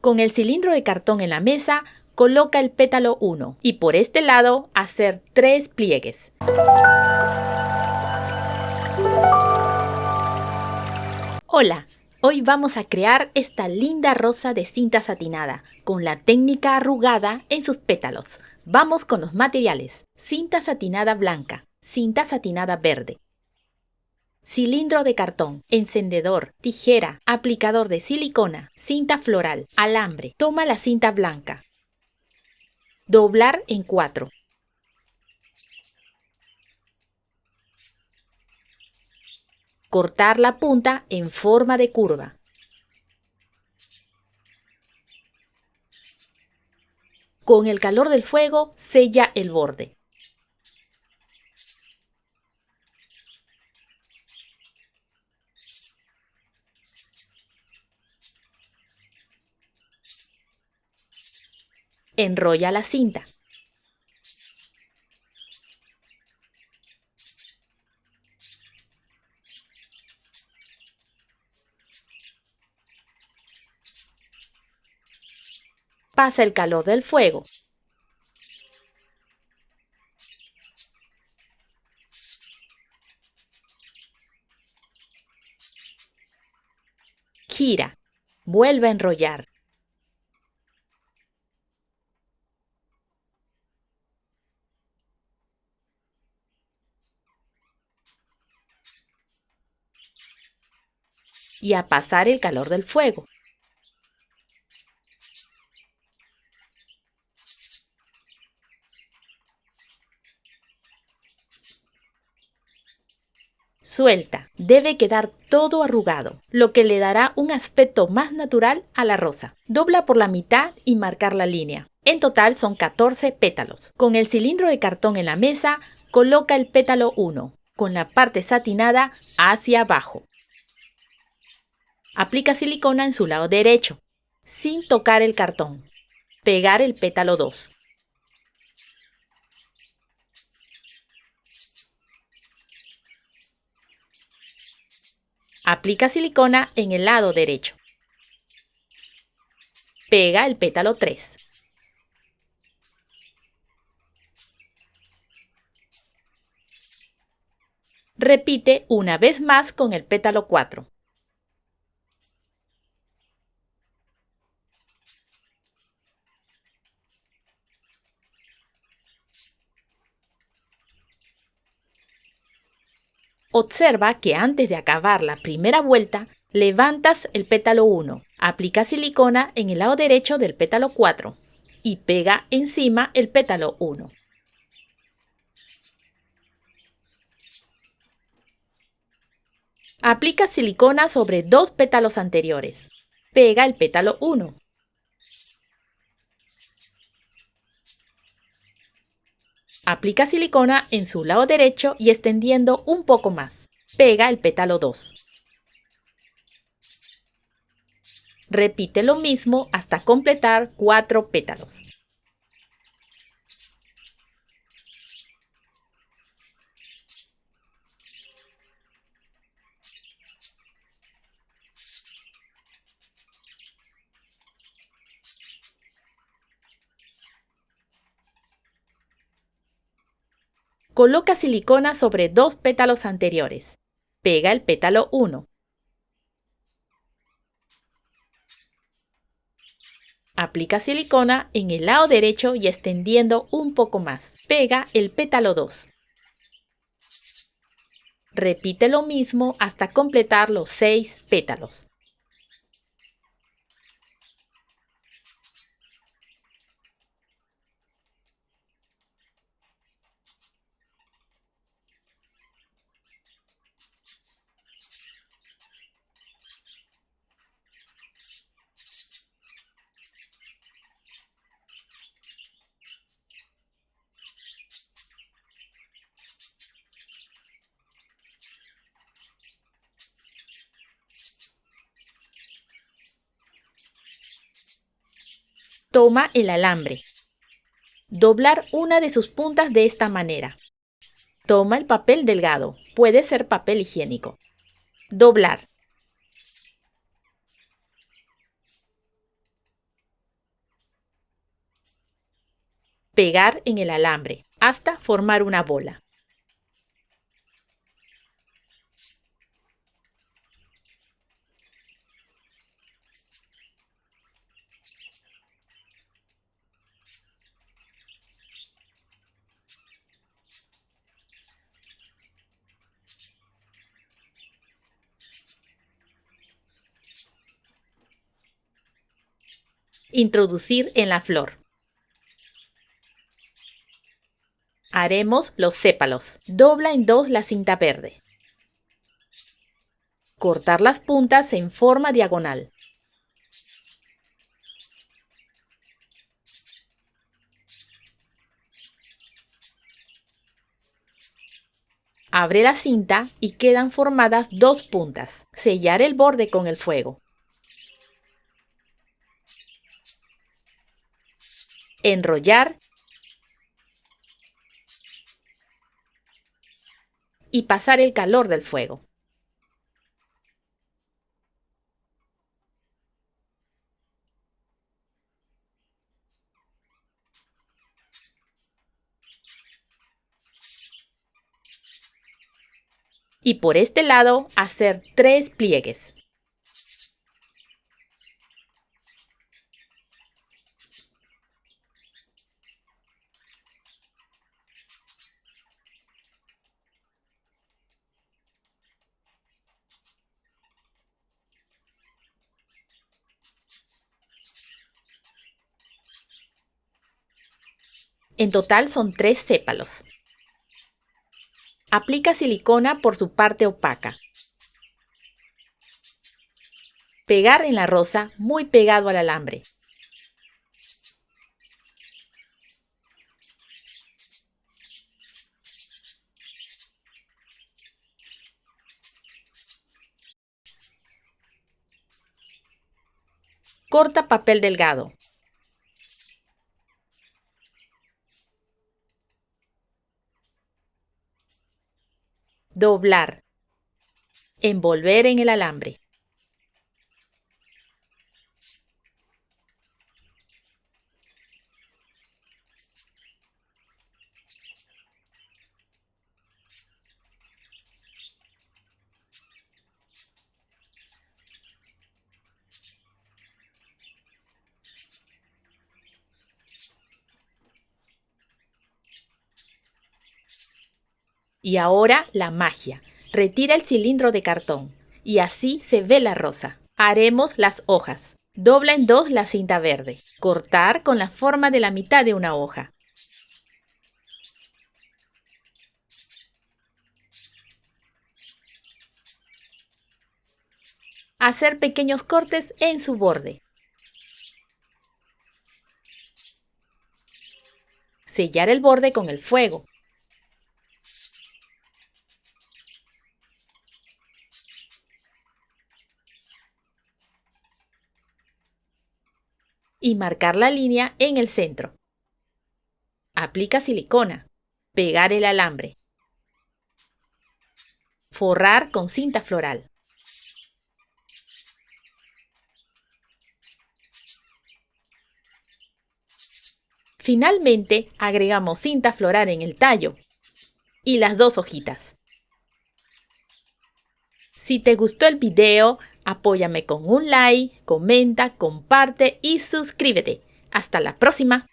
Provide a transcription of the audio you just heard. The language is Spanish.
Con el cilindro de cartón en la mesa, coloca el pétalo 1 y por este lado hacer 3 pliegues. Hola, hoy vamos a crear esta linda rosa de cinta satinada con la técnica arrugada en sus pétalos. Vamos con los materiales: cinta satinada blanca, cinta satinada verde, cilindro de cartón, encendedor, tijera, aplicador de silicona, cinta floral, alambre. Toma la cinta blanca. Doblar en 4. Cortar la punta en forma de curva. Con el calor del fuego, sella el borde. Enrolla la cinta. Pasa el calor del fuego. Gira. Vuelve a enrollar. Y a pasar el calor del fuego. Suelta. Debe quedar todo arrugado, lo que le dará un aspecto más natural a la rosa. Dobla por la mitad y marcar la línea. En total son 14 pétalos. Con el cilindro de cartón en la mesa, coloca el pétalo 1, con la parte satinada hacia abajo. Aplica silicona en su lado derecho, sin tocar el cartón. Pegar el pétalo 2. Aplica silicona en el lado derecho. Pega el pétalo 3. Repite una vez más con el pétalo 4. Observa que antes de acabar la primera vuelta, levantas el pétalo 1, aplica silicona en el lado derecho del pétalo 4 y pega encima el pétalo 1. Aplica silicona sobre 2 pétalos anteriores. Pega el pétalo 1. Aplica silicona en su lado derecho y extendiendo un poco más. Pega el pétalo 2. Repite lo mismo hasta completar 4 pétalos. Coloca silicona sobre 2 pétalos anteriores. Pega el pétalo 1. Aplica silicona en el lado derecho y extendiendo un poco más. Pega el pétalo 2. Repite lo mismo hasta completar los 6 pétalos. Toma el alambre. Doblar una de sus puntas de esta manera. Toma el papel delgado, puede ser papel higiénico. Doblar. Pegar en el alambre hasta formar una bola. Introducir en la flor. Haremos los sépalos. Dobla en dos la cinta verde. Cortar las puntas en forma diagonal. Abre la cinta y quedan formadas dos puntas. Sellar el borde con el fuego. Enrollar y pasar el calor del fuego. Y por este lado hacer 3 pliegues. En total son 3 sépalos. Aplica silicona por su parte opaca. Pegar en la rosa muy pegado al alambre. Corta papel delgado. Doblar. Envolver en el alambre. Y ahora la magia. Retira el cilindro de cartón y así se ve la rosa. Haremos las hojas. Dobla en dos la cinta verde. Cortar con la forma de la mitad de una hoja. Hacer pequeños cortes en su borde. Sellar el borde con el fuego. Y marcar la línea en el centro. Aplica silicona. Pegar el alambre. Forrar con cinta floral. Finalmente, agregamos cinta floral en el tallo y las dos hojitas. Si te gustó el video, apóyame con un like, comenta, comparte y suscríbete. ¡Hasta la próxima!